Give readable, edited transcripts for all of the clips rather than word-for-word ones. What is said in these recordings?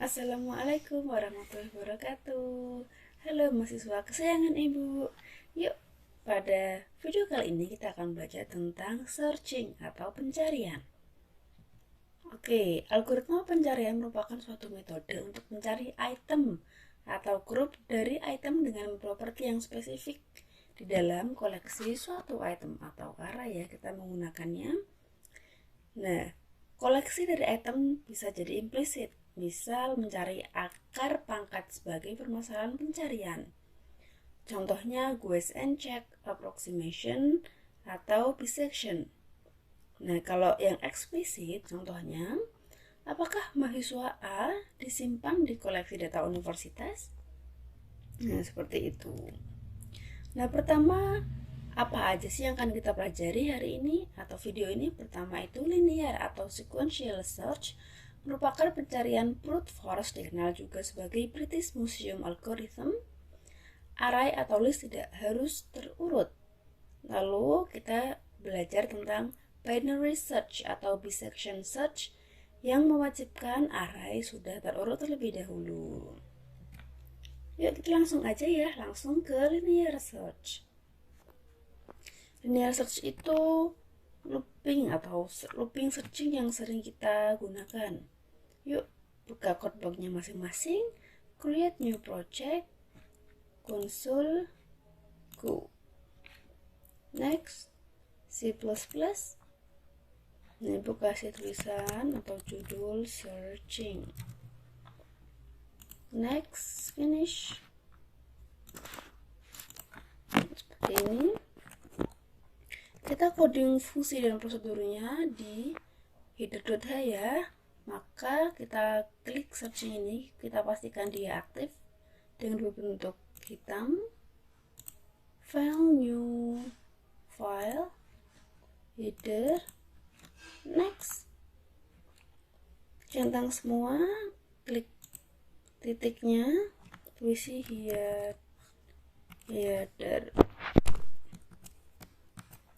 Assalamualaikum warahmatullahi wabarakatuh. Halo mahasiswa kesayangan Ibu. Yuk, pada video kali ini kita akan belajar tentang searching atau pencarian. Oke, algoritma pencarian merupakan suatu metode untuk mencari item atau grup dari item dengan properti yang spesifik di dalam koleksi suatu item atau array ya kita menggunakannya. Nah, koleksi dari item bisa jadi implisit, misal mencari akar pangkat sebagai permasalahan pencarian. Contohnya Guess and Check, Approximation, atau Bisection. Nah, kalau yang eksplisit contohnya, apakah mahasiswa A disimpan di koleksi data universitas? Nah, seperti itu. Nah, pertama, apa aja sih yang akan kita pelajari hari ini atau video ini? Pertama itu linear atau sequential search merupakan pencarian brute force, dikenal juga sebagai British Museum Algorithm. Array atau list tidak harus terurut. Lalu kita belajar tentang binary search atau bisection search yang mewajibkan array sudah terurut terlebih dahulu. Yuk kita langsung aja ya, langsung ke linear search. Linear search itu looping atau looping searching yang sering kita gunakan. Yuk buka codeblocknya masing-masing, create new project, console, go. Next, C++. Ini Ibu kasih tulisan atau judul searching. Next, finish. Seperti ini. Kita coding fungsi dan prosedurnya di header.h ya. Maka kita klik searching ini, kita pastikan dia aktif dengan berbentuk hitam. File new file, header, next. Centang semua, klik titiknya, tulis header.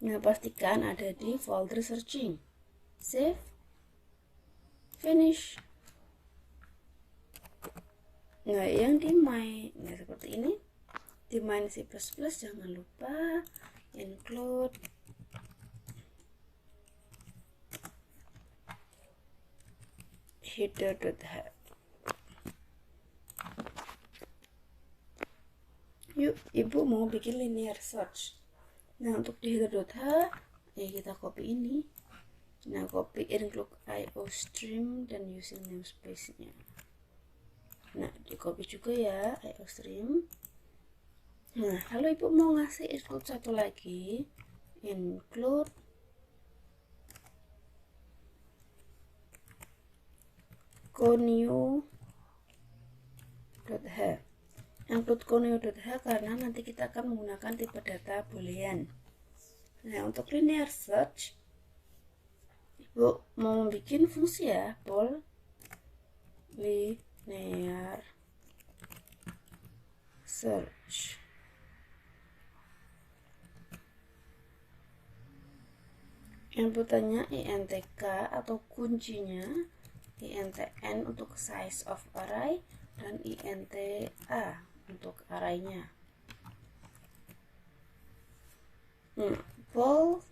Nah, pastikan ada di folder searching. Save, finish. Nah, yang di my, nah seperti ini. Di main C++ jangan lupa include header.h. Yuk, Ibu mau bikin linear search. Nah, untuk di header.h ya kita copy ini. Nah, copy include IO stream dan using namespace-nya. Nah, di copy juga ya IO stream. Nah, lalu Ibu mau ngasih include satu lagi, include connew.h. Include connew.h karena nanti kita akan menggunakan tipe data boolean. Nah, untuk linear search, Ibu mau bikin fungsi ya, bool linear search. Inputannya intk atau kuncinya, intn untuk size of array, dan inta untuk arraynya. Bool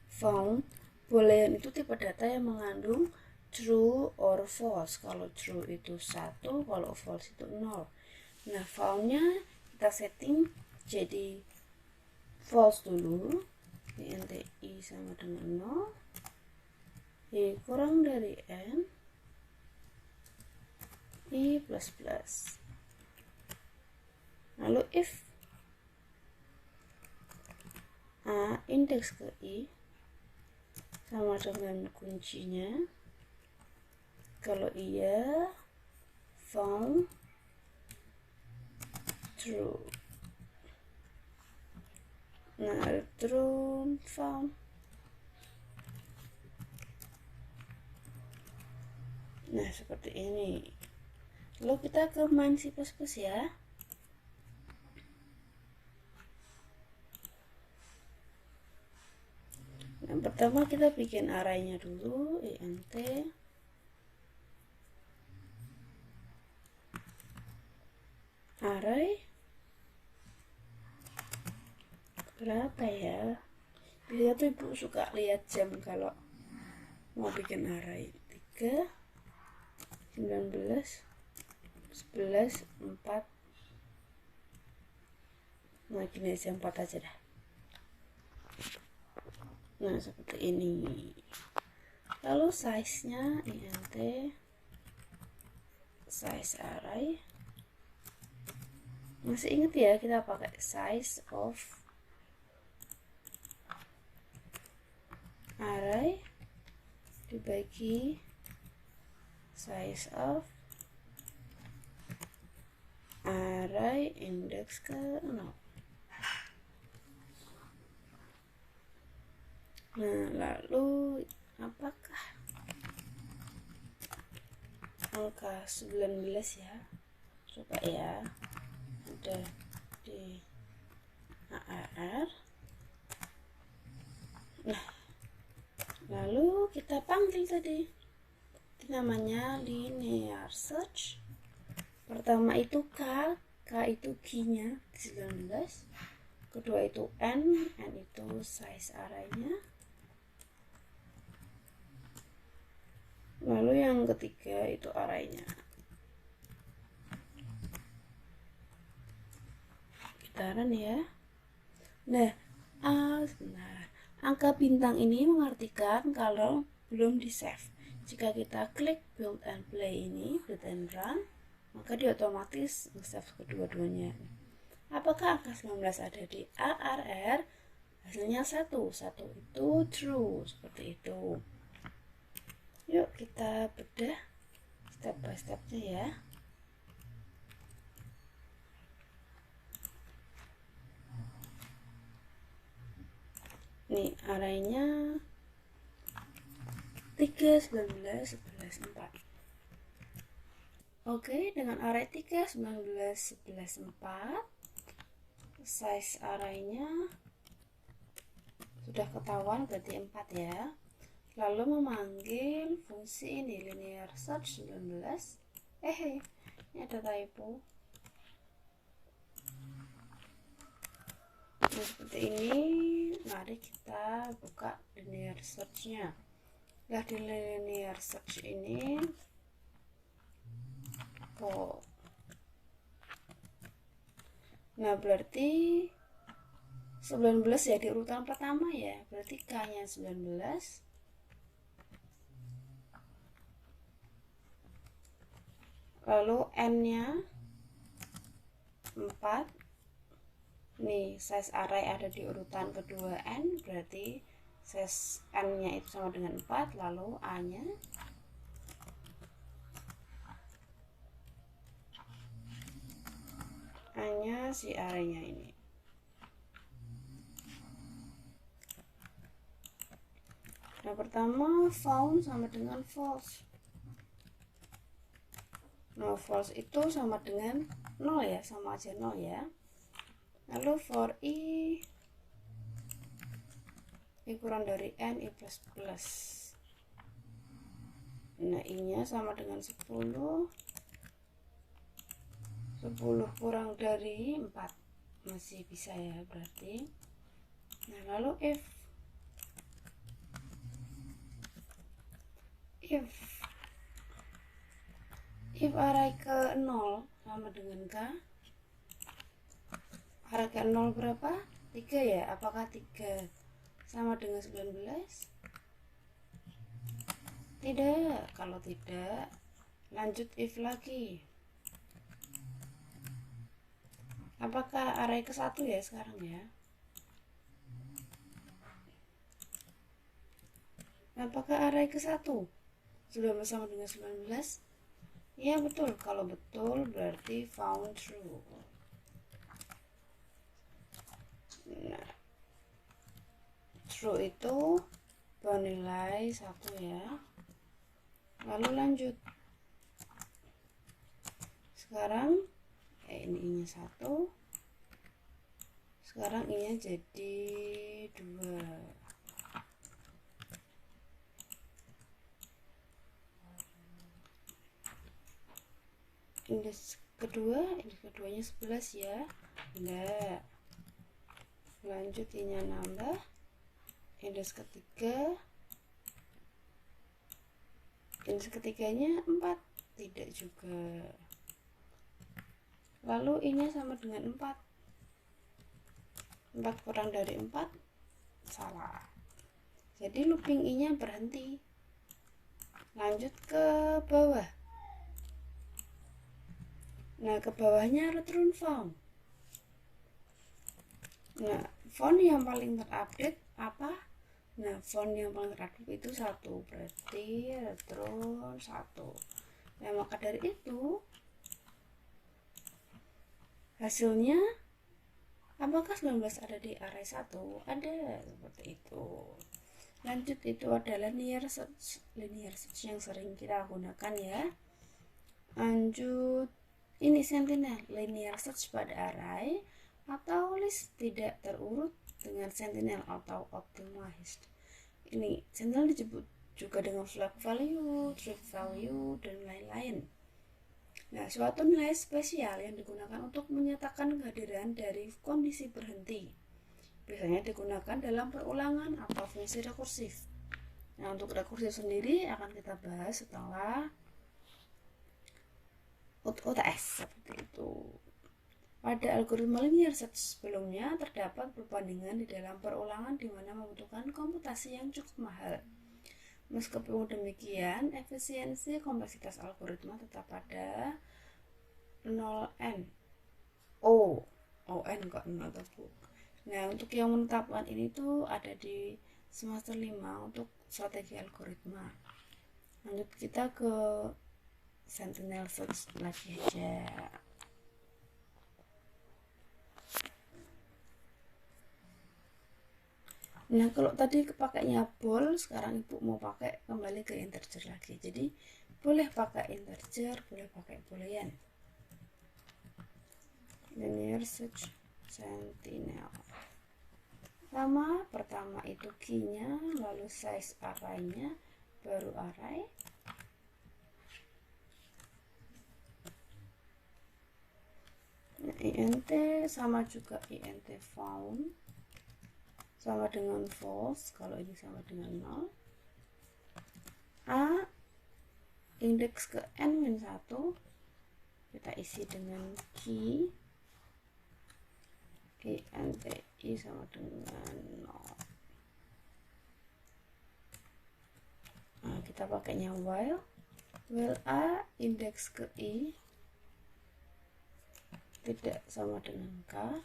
found, boolean itu tipe data yang mengandung true or false. Kalau true itu 1, kalau false itu 0. Nah, foundnya kita setting jadi false dulu. inti sama dengan 0, i kurang dari n, i plus plus. Lalu if a indeks ke i sama dengan kuncinya, kalau iya found true. Nah, true found. Nah, seperti ini. Lalu kita ke main C++ ya. Yang pertama kita bikin arraynya dulu, int array berapa ya? Biasanya tuh ibu suka lihat jam kalau mau bikin array. 3, 19, 11, 4. Nah gini aja, 4 aja dah. Nah seperti ini. Lalu size nya int size array. Masih inget ya, kita pakai size of array dibagi size of array index ke 0. Nah lalu apakah angka 19 ya, coba ya, ada di ARR. Nah lalu kita panggil tadi, itu namanya linear search. Pertama itu K itu key-nya 19, kedua itu N itu size array-nya, lalu yang ketiga itu array-nya. Kita run ya. Nah, sebentar. Angka bintang ini mengartikan kalau belum di save. Jika kita klik build and play ini, build and run, maka dia otomatis nge-save kedua-duanya. Apakah angka 19 ada di ARR? Hasilnya 1 itu true, seperti itu. Yuk kita bedah step by stepnya ya. Nih arraynya 3, 19, 11, 4. Oke, dengan array 3, 19, 11, 4, size arraynya sudah ketahuan, berarti 4 ya. Lalu memanggil fungsi ini linear search 19. Ini ada typo. Nah seperti ini. Mari kita buka linear search-nya. Nah di linear search ini nah berarti 19 ya di urutan pertama ya, berarti K-nya 19, lalu N-nya 4. Nih size array ada di urutan kedua N, berarti size N-nya itu sama dengan 4, lalu A-nya si array-nya ini. Nah pertama found sama dengan false. Nah false itu sama dengan 0 ya, sama aja 0 ya. Lalu for i kurang dari n, i plus plus. Nah i nya sama dengan 10 kurang dari 4, masih bisa ya berarti. Nah lalu if array ke 0 sama dengan K, array ke 0 berapa? 3 ya, apakah 3 sama dengan 19? Tidak. Kalau tidak, lanjut if lagi. Apakah array ke 1 ya sekarang ya? Apakah array ke 1 sudah bersama dengan 19? Ya betul. Kalau betul berarti found true. Nah, true itu bernilai 1 ya. Lalu lanjut. Sekarang ini i-nya 1. Sekarang i-nya jadi 2. Indeks kedua, indeks keduanya 11 ya. Enggak. Lanjut I-nya nambah. Indeks ketiga. Indeks ketiganya 4. Tidak juga. Lalu I-nya sama dengan 4. 4 kurang dari 4. Salah. Jadi looping I-nya berhenti. Lanjut ke bawah. Nah, ke bawahnya return found. Nah, font yang paling terupdate apa? Nah, font yang paling terupdate itu 1. Berarti return 1. Nah, maka dari itu hasilnya apakah 19 ada di array 1? Ada, seperti itu. Lanjut itu ada linear search yang sering kita gunakan ya. Lanjut ini sentinel, linear search pada array atau list tidak terurut dengan sentinel atau optimized. Ini sentinel disebut juga dengan flag value, true value, dan lain-lain. Nah, suatu nilai spesial yang digunakan untuk menyatakan kehadiran dari kondisi berhenti. Biasanya digunakan dalam perulangan atau fungsi rekursif. Nah, untuk rekursif sendiri akan kita bahas setelah UTS seperti itu. Pada algoritma linear search sebelumnya terdapat perbandingan di dalam perulangan di mana membutuhkan komputasi yang cukup mahal. Meskipun demikian, efisiensi kompleksitas algoritma tetap pada 0n. ON kok 0 tuh. Nah, untuk yang menetapkan ini tuh ada di semester 5 untuk strategi algoritma. Lanjut kita ke sentinel search lagi aja. Nah, kalau tadi kepakainya bool, sekarang ibu mau pakai kembali ke integer lagi. Jadi boleh pakai integer, boleh pakai boolean. Linear search sentinel. Pertama itu key-nya, lalu size array-nya, baru array. Nah, int sama juga int found sama dengan false kalau ini sama dengan 0. A indeks ke n-1 kita isi dengan key int I sama dengan 0. Nah, kita pakainya while A indeks ke I tidak sama dengan K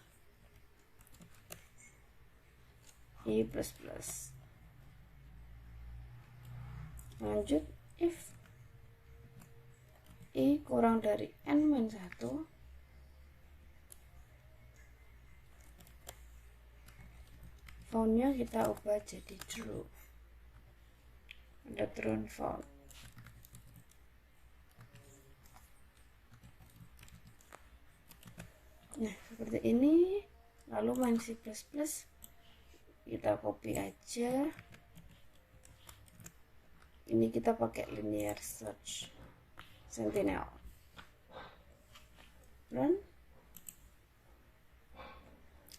I plus plus. Lanjut if I kurang dari n-1, found-nya kita ubah jadi true. Ada true found. Nah, seperti ini. Lalu main C++, kita copy aja. Ini kita pakai linear search sentinel. Run.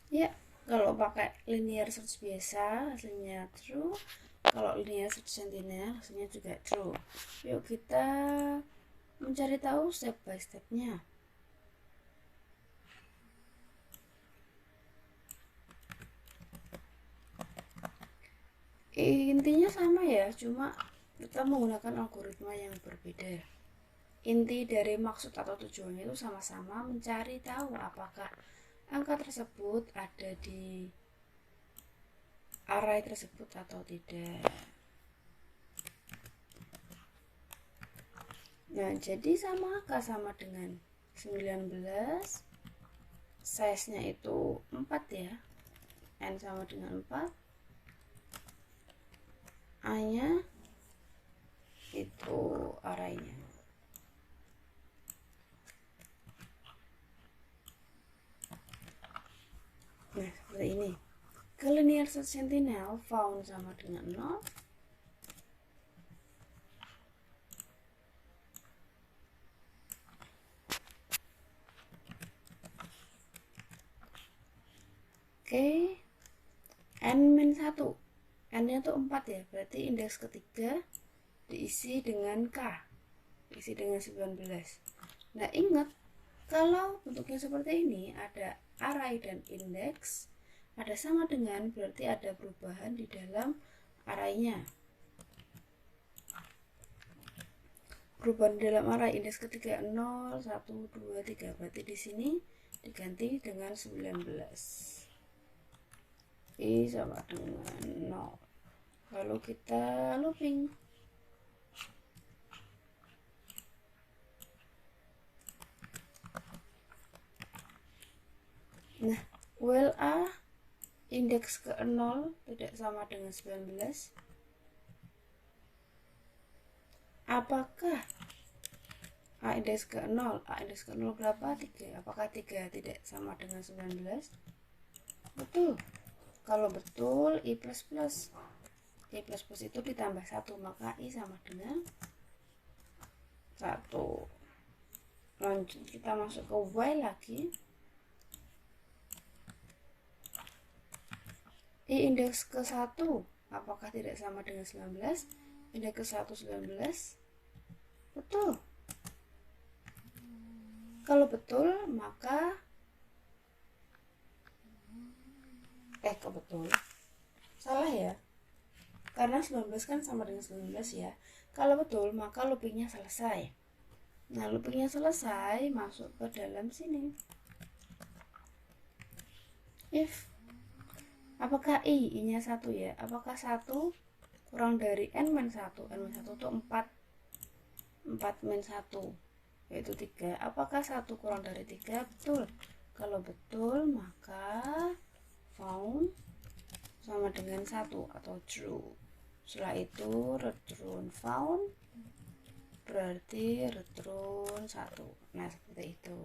Ya, kalau pakai linear search biasa hasilnya true. Kalau linear search sentinel hasilnya juga true. Yuk kita mencari tahu step by stepnya. Intinya sama ya, cuma kita menggunakan algoritma yang berbeda. Inti dari maksud atau tujuannya itu sama-sama mencari tahu apakah angka tersebut ada di array tersebut atau tidak. Nah, jadi sama dengan 19, size-nya itu 4 ya, n sama dengan 4, A-nya itu array-nya. Nah, seperti ini. Ke linear search sentinel found sama dengan 0. Oke, N-1. N-nya tuh 4 ya, berarti indeks ketiga diisi dengan K, diisi dengan 19. Nah, ingat, kalau bentuknya seperti ini, ada array dan indeks, ada sama dengan, berarti ada perubahan di dalam arraynya. Perubahan di dalam array indeks ketiga 0, 1, 2, 3, berarti di sini diganti dengan 19. I sama dengan 0. Lalu kita looping. Nah, while A indeks ke 0 tidak sama dengan 19, apakah A indeks ke 0, A indeks ke 0 berapa? 3. Apakah 3 tidak sama dengan 19? Betul. Kalau betul, I++. I++ itu ditambah 1, maka I sama dengan 1. Lanjut, kita masuk ke Y lagi. I indeks ke 1, apakah tidak sama dengan 19? Indeks ke 1, 19. Betul. Kalau betul, maka kebetul. Salah ya. Karena 19 kan sama dengan 19 ya. Kalau betul, maka loopingnya selesai. Nah, loopingnya selesai, masuk ke dalam sini. If apakah I-nya 1 ya? Apakah 1 kurang dari N-1? N-1 itu 4. 4 min 1 yaitu 3. Apakah 1 kurang dari 3? Betul. Kalau betul, maka found sama dengan 1 atau true. Setelah itu return found, berarti return 1. Nah, seperti itu.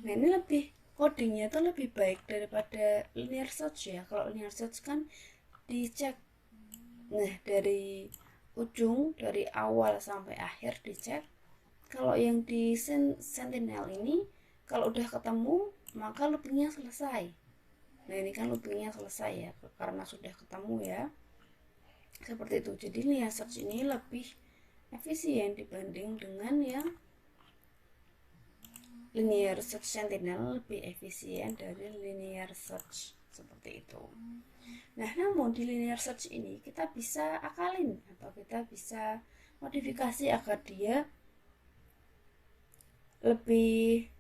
Nah, ini lebih codingnya tuh lebih baik daripada linear search ya. Kalau linear search kan dicek, nah dari ujung, dari awal sampai akhir dicek. Kalau yang di Sentinel ini, kalau udah ketemu maka loopingnya selesai. Nah, ini kan loopingnya selesai ya, karena sudah ketemu ya, seperti itu. Jadi linear search ini lebih efisien dibanding dengan yang linear search. Sentinel lebih efisien dari linear search, seperti itu. Nah, namun di linear search ini kita bisa akalin atau kita bisa modifikasi agar dia lebih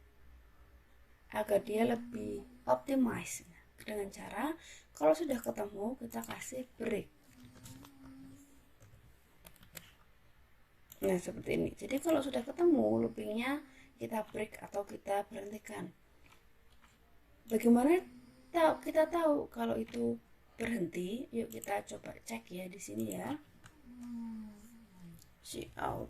optimize dengan cara kalau sudah ketemu kita kasih break. Nah, seperti ini. Jadi kalau sudah ketemu loopingnya kita break atau kita berhentikan. Bagaimana kita tahu kalau itu berhenti? Yuk kita coba cek ya di sini ya. Cout.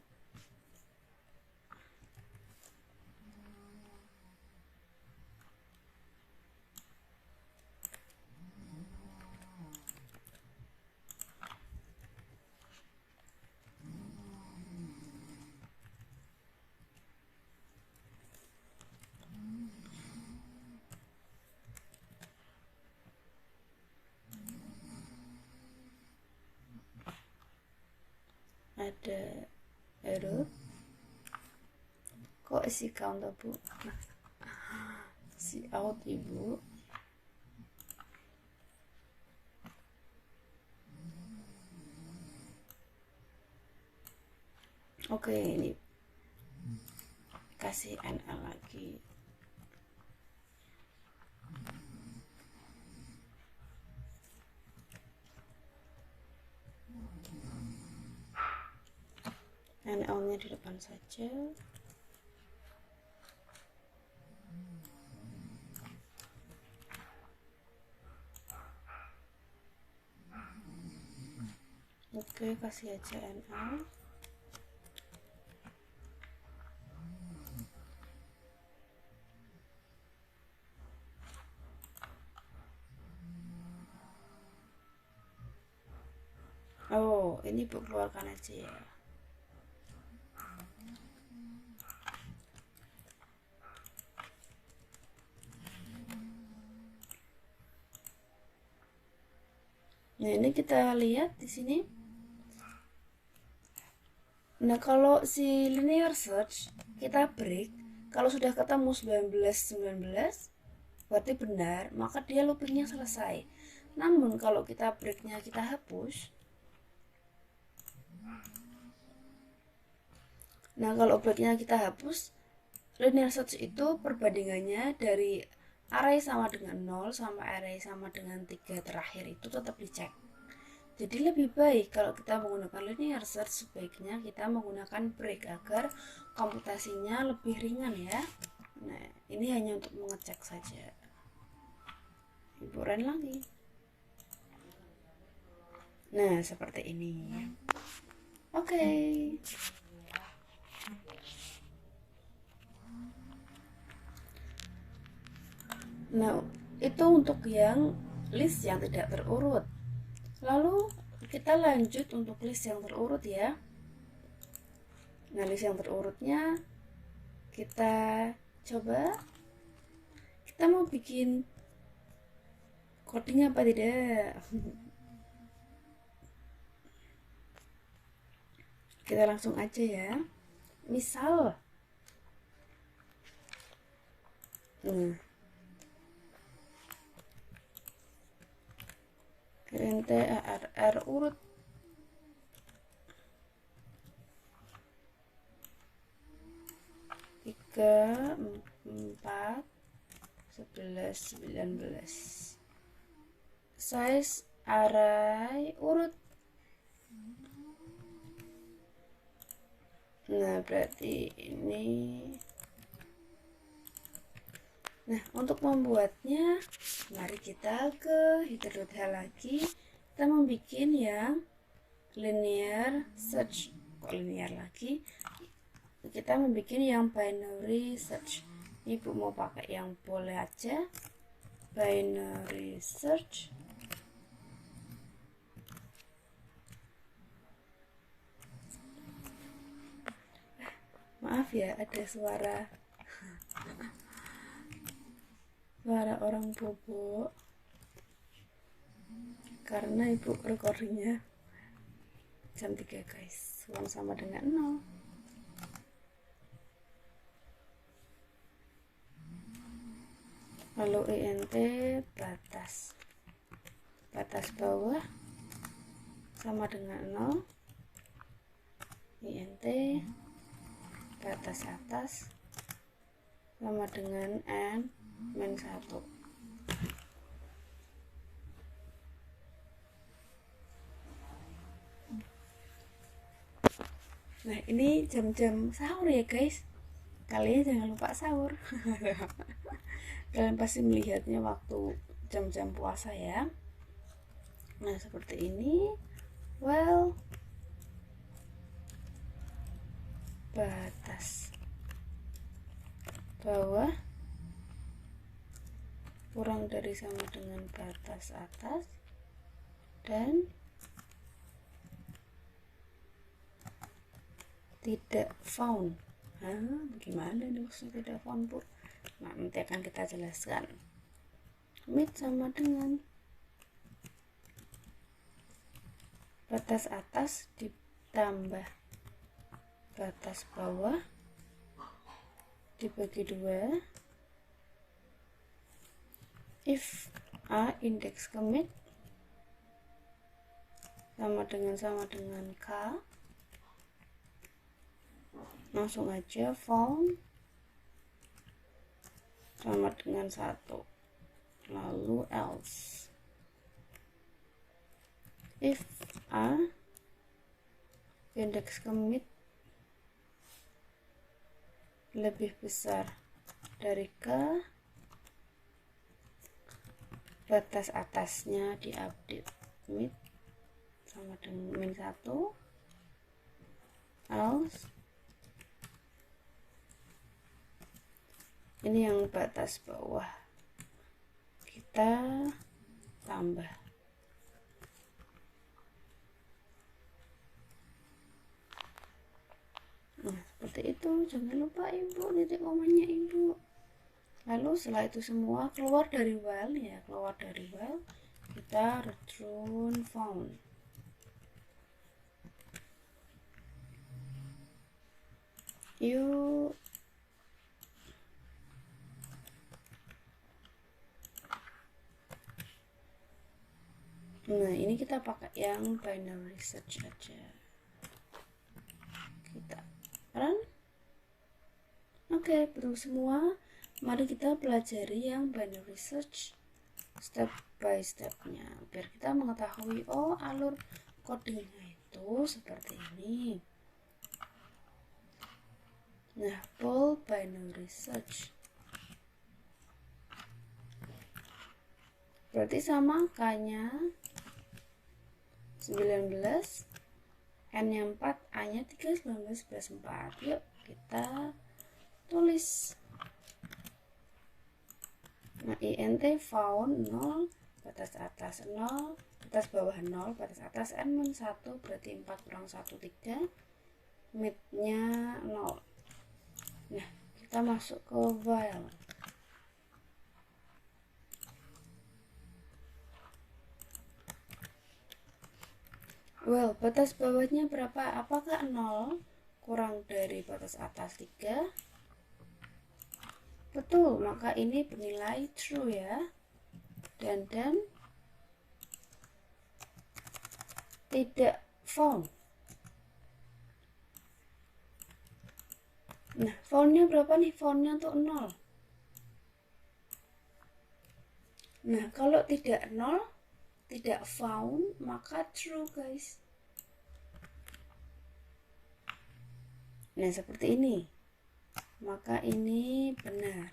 Ada error. Kok isi counter bu? Si out ibu. Oke, ini kasih NL lagi. NL-nya di depan saja. Oke, kasih aja NL. Oh, ini Bu keluarkan aja ya. Nah, ini kita lihat di sini. Nah, kalau si linear search kita break, kalau sudah ketemu 19 berarti benar, maka dia loopingnya selesai. Namun kalau kita breaknya kita hapus, nah kalau breaknya kita hapus, linear search itu perbandingannya dari array sama dengan 0 sampai array sama dengan 3 terakhir itu tetap dicek. Jadi lebih baik kalau kita menggunakan linear search, sebaiknya kita menggunakan break agar komputasinya lebih ringan ya. Nah, ini hanya untuk mengecek saja. Ibu run lagi. Nah, seperti ini. Oke. Nah, itu untuk yang list yang tidak terurut. Lalu kita lanjut untuk list yang terurut ya. Nah, list yang terurutnya kita coba. Kita mau bikin coding apa tidak? Kita langsung aja ya. Misal, int arr urut 3, 4, 11, 19. Size array urut. Nah, berarti ini. Nah, untuk membuatnya, mari kita ke header.h lagi. Kita membuat yang linear search. Kok linear lagi? Kita membuat yang binary search. Ibu mau pakai yang boleh aja, binary search. Maaf ya, ada suara orang bobo karena ibu recordingnya jam 3 guys, uang sama dengan 0. Lalu int batas bawah sama dengan 0, int batas atas sama dengan n-1. Nah, ini jam-jam sahur ya guys, kalian jangan lupa sahur. Kalian pasti melihatnya waktu jam-jam puasa ya. Nah, seperti ini. Well, batas bawah kurang dari sama dengan batas atas dan tidak found. Bagaimana nih maksudnya tidak found, Bu? Nah, nanti akan kita jelaskan. Mid sama dengan batas atas ditambah batas bawah dibagi 2. If a indeks commit sama dengan k, langsung aja found sama dengan 1, lalu else. If a index commit lebih besar dari k, batas atasnya diupdate mid sama dengan min 1, else. Ini yang batas bawah kita tambah. Nah, seperti itu. Jangan lupa ibu titik komanya ibu. Lalu setelah itu semua keluar dari while ya, kita kita return found. Yuk. Nah, ini kita pakai yang binary search aja. Kita run. Oke, betul semua. Mari kita pelajari yang binary search step by stepnya, biar kita mengetahui oh alur codingnya itu seperti ini. Nah, full binary search berarti sama K-nya 19, N-nya 4, A-nya 3, 19, 11, 4. Yuk kita tulis. Nah, int found 0, batas atas 0, batas bawah 0, batas atas n-1, berarti 4 kurang 1, 3, mid-nya 0. Nah, kita masuk ke while. Well, batas bawahnya berapa? Apakah 0 kurang dari batas atas 3? Betul, maka ini bernilai true ya. Dan tidak found. Nah, foundnya berapa nih? Foundnya untuk 0. Nah, kalau tidak 0, tidak found, maka true guys. Nah, seperti ini. Maka ini benar.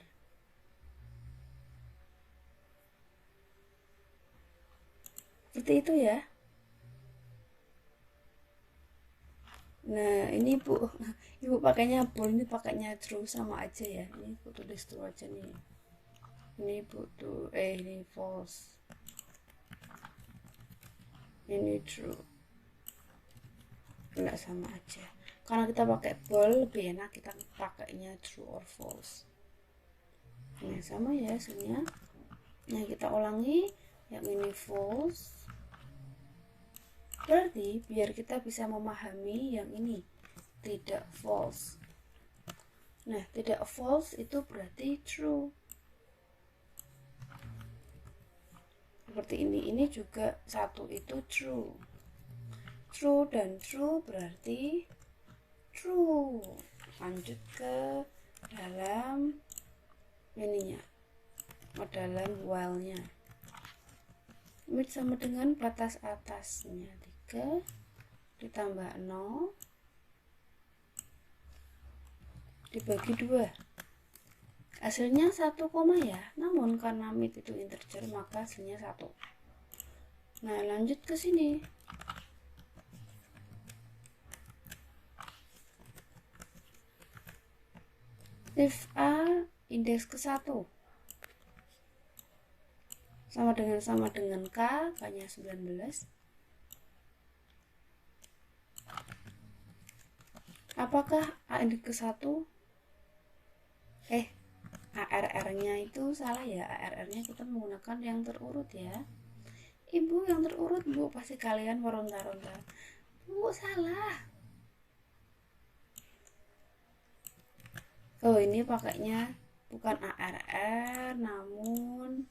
Seperti itu ya. Nah, ini ibu pakainya bool, ini pakainya true, sama aja ya. Ini ibu tulis true aja nih. Ini ibu tuh ini false. Ini true. Enggak, sama aja. Karena kita pakai bool lebih enak, kita pakainya true or false. Nah, sama ya hasilnya. Nah, kita ulangi. Yang ini false. Berarti biar kita bisa memahami yang ini tidak false. Nah, tidak false itu berarti true. Seperti ini juga satu itu true. True dan true berarti true. Lanjut ke dalam ininya, dalam while-nya. Mid sama dengan batas atasnya 3 ditambah 0 dibagi 2. Hasilnya 1, ya. Namun karena mid itu integer, maka hasilnya 1. Nah, lanjut ke sini. If A indeks ke 1 sama dengan K, K-nya 19. Apakah A indeks ke 1? ARR-nya itu salah ya. ARR-nya kita menggunakan yang terurut ya. Ibu, yang terurut, Bu. Pasti kalian meronta-ronta. Bu, salah. Oh, ini pakainya bukan ARR, namun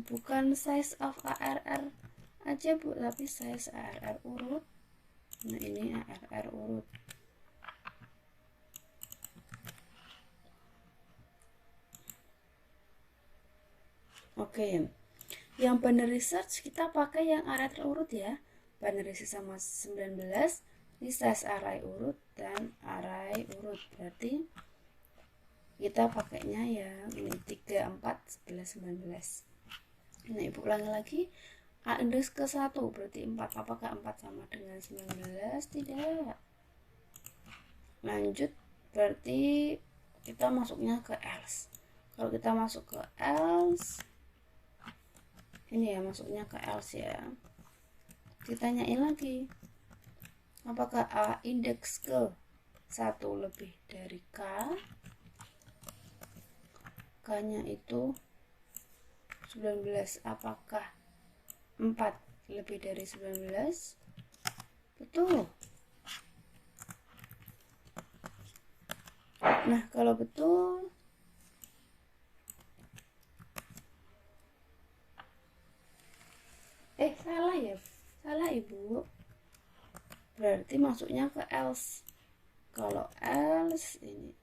bukan size of ARR aja, Bu, tapi size ARR urut. Nah, ini ARR urut. Oke. Yang binary search kita pakai yang array terurut ya. Binary sama 19, ini size array urut dan array urut. Berarti kita pakainya yang ini 3, 4, 11, 19. Nah, Ibu ulangi lagi. A indeks ke 1 berarti 4. Apakah 4 sama dengan 19? Tidak. Lanjut, berarti kita masuknya ke else. Kalau kita masuk ke else, ini ya, masuknya ke else ya. Ditanyain lagi, apakah A indeks ke 1 lebih dari K? K nya itu 19. Apakah 4 lebih dari 19? Betul. Nah, kalau betul, salah ya, salah ibu. Berarti masuknya ke else. Kalau else ini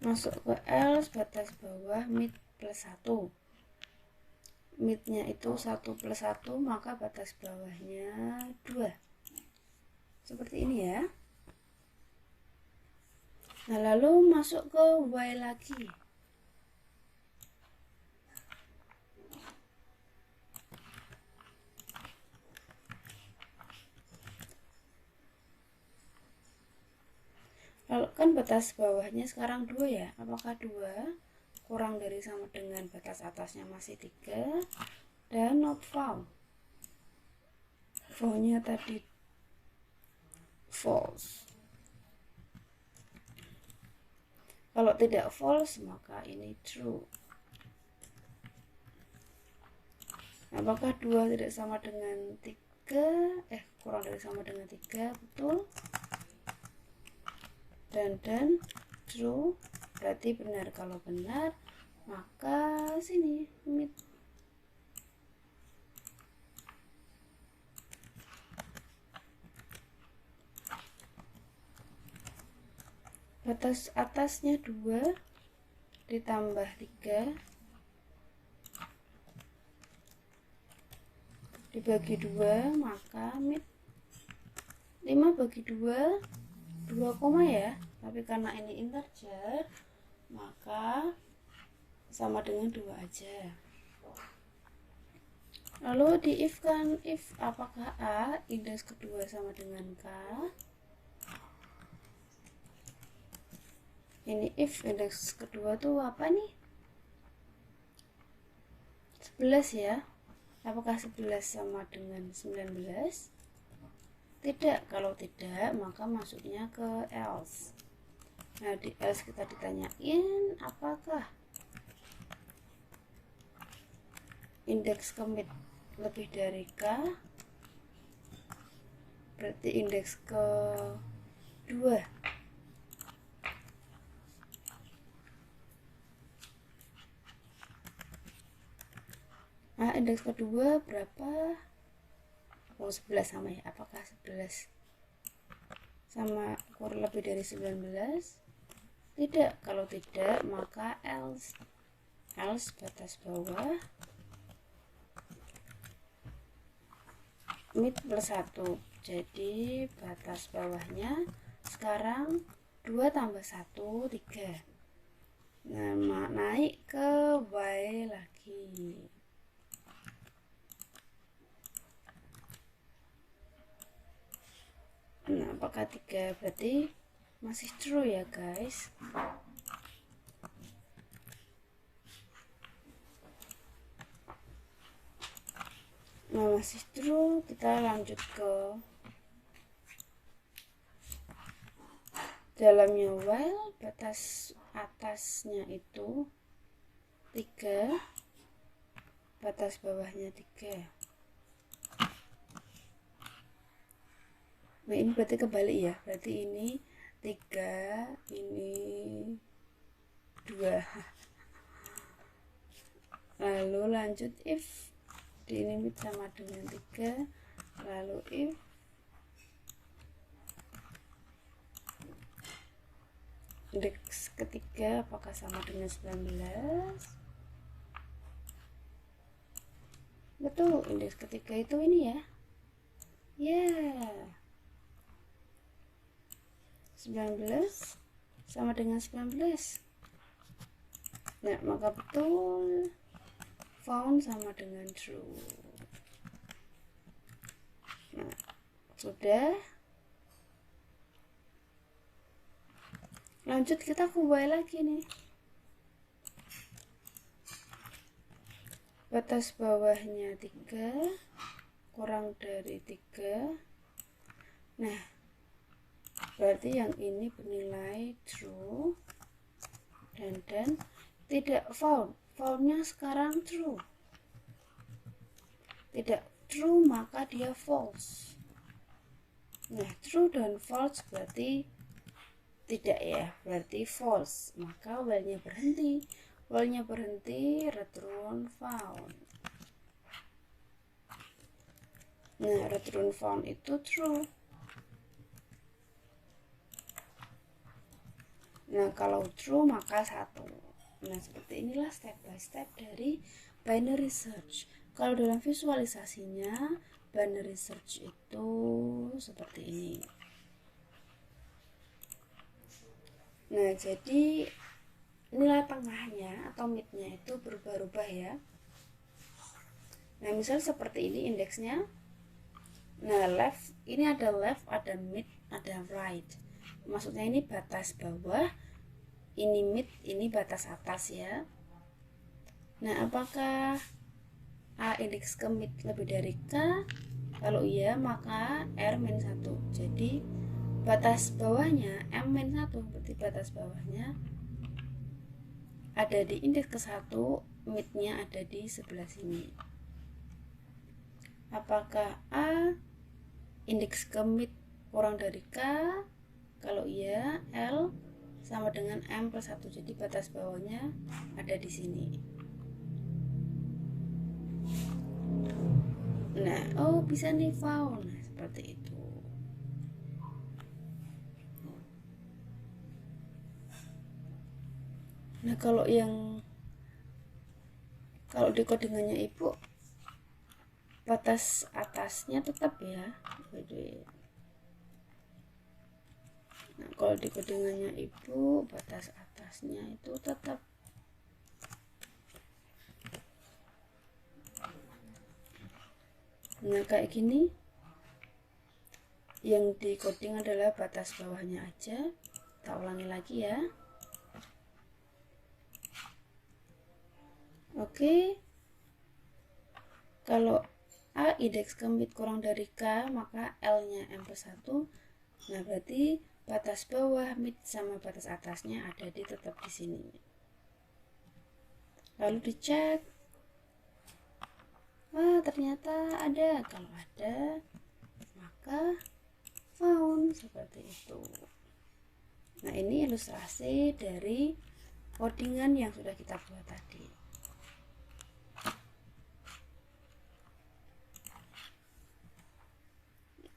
masuk ke else, batas bawah mid plus 1. Midnya itu 1 plus 1, maka batas bawahnya 2. Seperti ini ya. Nah, lalu masuk ke y lagi. Lalu kan batas bawahnya sekarang 2 ya. Apakah 2 kurang dari sama dengan batas atasnya masih 3? Dan not found. Found-nya tadi false. Kalau tidak false, maka ini true. Apakah 2 tidak sama dengan 3? Kurang dari sama dengan 3, betul. Dan true, berarti benar. Kalau benar, maka sini mid. Batas atasnya 2 ditambah 3 dibagi 2, maka mid. 5 bagi 2 2, ya, tapi karena ini integer maka sama dengan 2 aja. Lalu di if kan, if apakah A indeks kedua sama dengan K? Ini if indeks kedua tuh apa nih? 11 ya. Apakah 11 sama dengan 19? Tidak. Kalau tidak, maka masuknya ke else. Nah, di else kita ditanyain apakah indeks commit lebih dari K? Berarti indeks ke 2. Nah, indeks kedua berapa? 11 sama ya. Apakah 11 sama kurang lebih dari 19? Tidak. Kalau tidak, maka else. Else batas bawah mid plus 1. Jadi batas bawahnya sekarang 2 tambah 1, 3. Nah, naik ke y lagi. Nah, apakah 3? Berarti masih true ya guys. Nah, masih true. Kita lanjut ke dalamnya while. Batas atasnya itu 3, batas bawahnya 3. Nah, ini berarti kebalik ya. Berarti ini 3, ini 2. Lalu lanjut if di ini sama dengan 3. Lalu if indeks ketiga apakah sama dengan 19? Betul, indeks ketiga itu ini ya. Yeah. 19 sama dengan 19. Nah, maka betul found sama dengan true. Nah, sudah. Lanjut kita ke y lagi nih. Batas bawahnya 3 kurang dari 3. Nah, berarti yang ini bernilai true, dan tidak found. Foundnya sekarang true. Tidak true maka dia false. Nah, true dan false berarti tidak ya, berarti false. Maka while-nya berhenti. While-nya berhenti, return found. Nah, return found itu true. Nah, kalau true maka 1. Nah, seperti inilah step by step dari binary search. Kalau dalam visualisasinya, binary search itu seperti ini. Nah, jadi nilai tengahnya atau midnya itu berubah-ubah ya. Nah, misal seperti ini indeksnya. Nah, left, ini ada left, ada mid, ada right. Maksudnya ini batas bawah, ini mid, ini batas atas ya. Nah, apakah A indeks ke mid lebih dari K? Kalau iya, maka R-1. Jadi batas bawahnya M-1, berarti batas bawahnya ada di indeks ke 1, midnya ada di sebelah sini. Apakah A indeks ke mid kurang dari K? Kalau iya, L sama dengan M+1. Jadi batas bawahnya ada di sini. Nah, oh bisa nih found. Nah, seperti itu. Nah, kalau di codingannya Ibu batas atasnya tetap ya. Nah, kalau di codingannya Ibu batas atasnya itu tetap. Nah, kayak gini. Yang di coding adalah batas bawahnya aja. Kita ulangi lagi ya. Oke. Kalau A indeks ke mid kurang dari K, maka L-nya M+1. Nah, berarti batas bawah mid sama batas atasnya ada tetap di sini. Lalu dicek. Wah, ternyata ada. Kalau ada, maka found, seperti itu. Nah, ini ilustrasi dari codingan yang sudah kita buat tadi.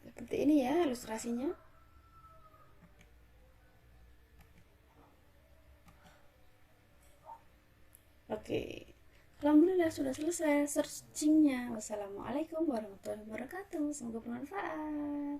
Seperti ini ya ilustrasinya. Oke, alhamdulillah sudah selesai searchingnya. Wassalamualaikum warahmatullahi wabarakatuh. Semoga bermanfaat.